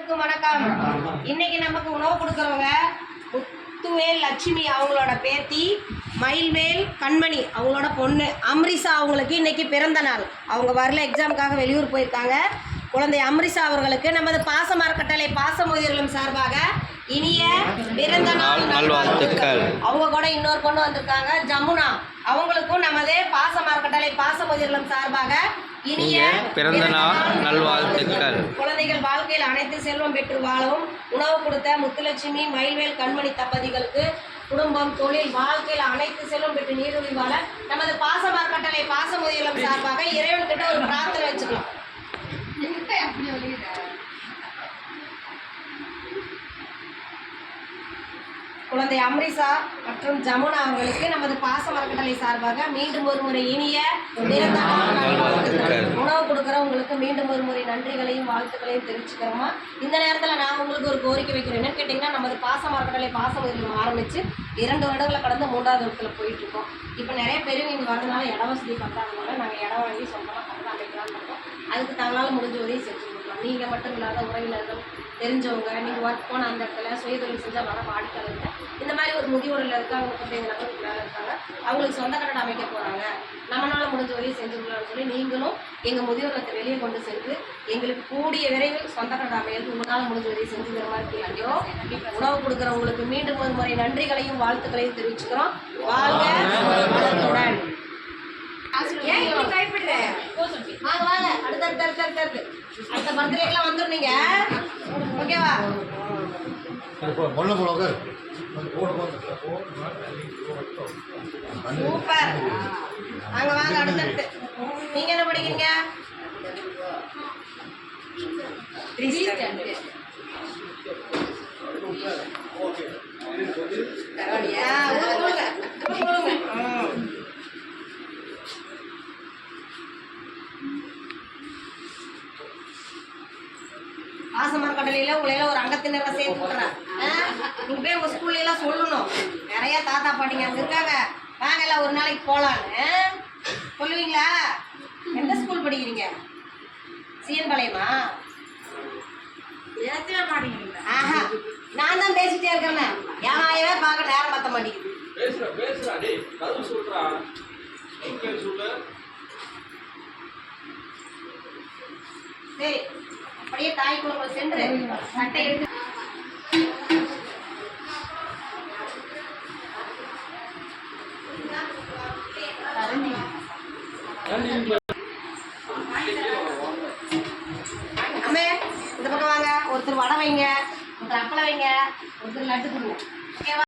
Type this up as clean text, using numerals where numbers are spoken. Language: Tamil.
அனைவருக்கும் வணக்கம். இன்னைக்கு நமக்கு உணவு கொடுக்குறவங்க முத்துவேல் லட்சுமி அவங்களோட பேத்தி, மயில்வேல் கண்மணி அவங்களோட பொண்ணு அம்ரிஷா. அவங்களுக்கு இன்னைக்கு பிறந்த நாள். அவங்க வரல, எக்ஸாமுக்காக வெளியூர் போயிருக்காங்க. குழந்தை அம்ரிஷா அவர்களுக்கு நமது பாச அறக்கட்டளை பாசமோதியர்களும் சார்பாக இனிய பிறந்த நாள் நல்வாழ்த்துக்கள். அவங்க கூட இன்னொரு பொண்ணு வந்திருக்காங்க, ஜமுனா. அவங்களுக்கும் நமது பாச அறக்கட்டளை பாசமோதியர்களும் சார்பாக இனிய பிறந்த நாள் நல்வாழ்த்துக்கள். குழந்தைகள் வாழ்க்கையில் அனைத்து செல்வம் பெற்று வாழவும் உணவு கொடுத்த முத்துலட்சுமி, மயில்வேல் கண்மணி தம்பதிகளுக்கு குடும்பம், தொழில், வாழ்க்கையில் அனைத்து செல்வம் பெற்று நீடூழி வாழ நமது பாச அறக்கட்டளை பாசமோதியர்களும் சார்பாக இறைவன்கிட்ட ஒரு பிரார்த்தனை வச்சுக்கலாம். குழந்தை அம்ரிஷா மற்றும் ஜமுனா அவர்களுக்கு நமது பாச அறக்கட்டளை சார்பாக மீண்டும் ஒரு முறை இனிய பிறந்த நாள் நல்வாழ்த்துக்கள். உணவு கொடுக்குறவங்களுக்கு மீண்டும் ஒரு முறை நன்றிகளையும் வாழ்த்துக்களையும் தெரிவிச்சுக்கிறோமா. இந்த நேரத்தில் நான் உங்களுக்கு ஒரு கோரிக்கை வைக்கிறேன். என்னன்னு கேட்டிங்கன்னா, நமது பாச அறக்கட்டளை பாசமோதியம் ஆரம்பித்து 2 வருடங்களை கடந்து 3வது வருடத்தில் போயிட்டுருக்கோம். இப்போ நிறைய பேர் இங்கே வரதுனால இட வசதி பண்ணுறாங்கனால நாங்கள் இடம் வாங்கி சொந்தமாக கட்டணம் அமைக்கலாம்னு இருக்கோம். அதுக்கு தங்களால் முடிஞ்ச உதவி செஞ்சு கொடுக்கலாம். நீங்கள் மட்டும் இல்லாத உறவினர்கள், தெரிஞ்சவங்க, நீங்கள் ஒர்க் போன அந்த இடத்துல சுயதொழில் செஞ்சால் வர வாடிக்கையாளர்கள், இந்த மாதிரி ஒரு முதியோரில் இருக்காங்க, எங்கள் நபர்கள் இருக்காங்க, அவங்களுக்கு சொந்த கட்டடம் அமைக்க போகிறாங்க, நம்மளால் முடிஞ்ச உதவி செஞ்சுக்கலாம்னு சொல்லி நீங்களும் எங்கள் முதியோரத்தை வெளியே கொண்டு சென்று எங்களுக்கு கூடிய விரைவில் சொந்த கட்டடம் அமையாது உங்களால் முடிஞ்ச உதவி செஞ்சுக்கிற மாதிரி கேள்வியோ. உணவு கொடுக்குறவங்களுக்கு மீண்டும் ஒரு முறை நன்றிகளையும் வாழ்த்துக்களையும் தெரிவிச்சுக்கிறோம். வாழ்க வளத்துடன். வாங்க வாங்க, அடுத்த பர்த்டேக்கெல்லாம் வந்துருந்தீங்க. ஓகேவா? சூப்பர். வாங்க வாங்க, அடுத்தடுத்து. நீங்க என்ன படிக்கிறீங்க? பாச அறக்கட்டளையில உங்களையெல்லாம் ஒரு அங்கத்தினரை சேர்த்து விட்டுறேன். நீங்க போய் உங்க ஸ்கூல்ல எல்லாம் சொல்லணும், நிறைய தாத்தா பாட்டிங்க அங்க இருக்காங்க, வாங்க எல்லாம் ஒரு நாளைக்கு போலான்னு சொல்லுவீங்களா? எந்த ஸ்கூல் படிக்கிறீங்க? சிஎன் பாளையமா? ஆஹா, நான் தான் பேசிட்டே இருக்கேன். ஏனாயவே பார்க்க நேரம் பத்த மாட்டேங்குது. சரி, அப்படியே தாய் குழந்தை சென்று சட்டை எடுத்து அம்மே இந்த பக்கம் வாங்க. ஒருத்தர் வடை வைங்க, ஒருத்தர் அப்பளம் வைங்க, ஒருத்தர் லட்டு கொடுங்க. ஓகேவா?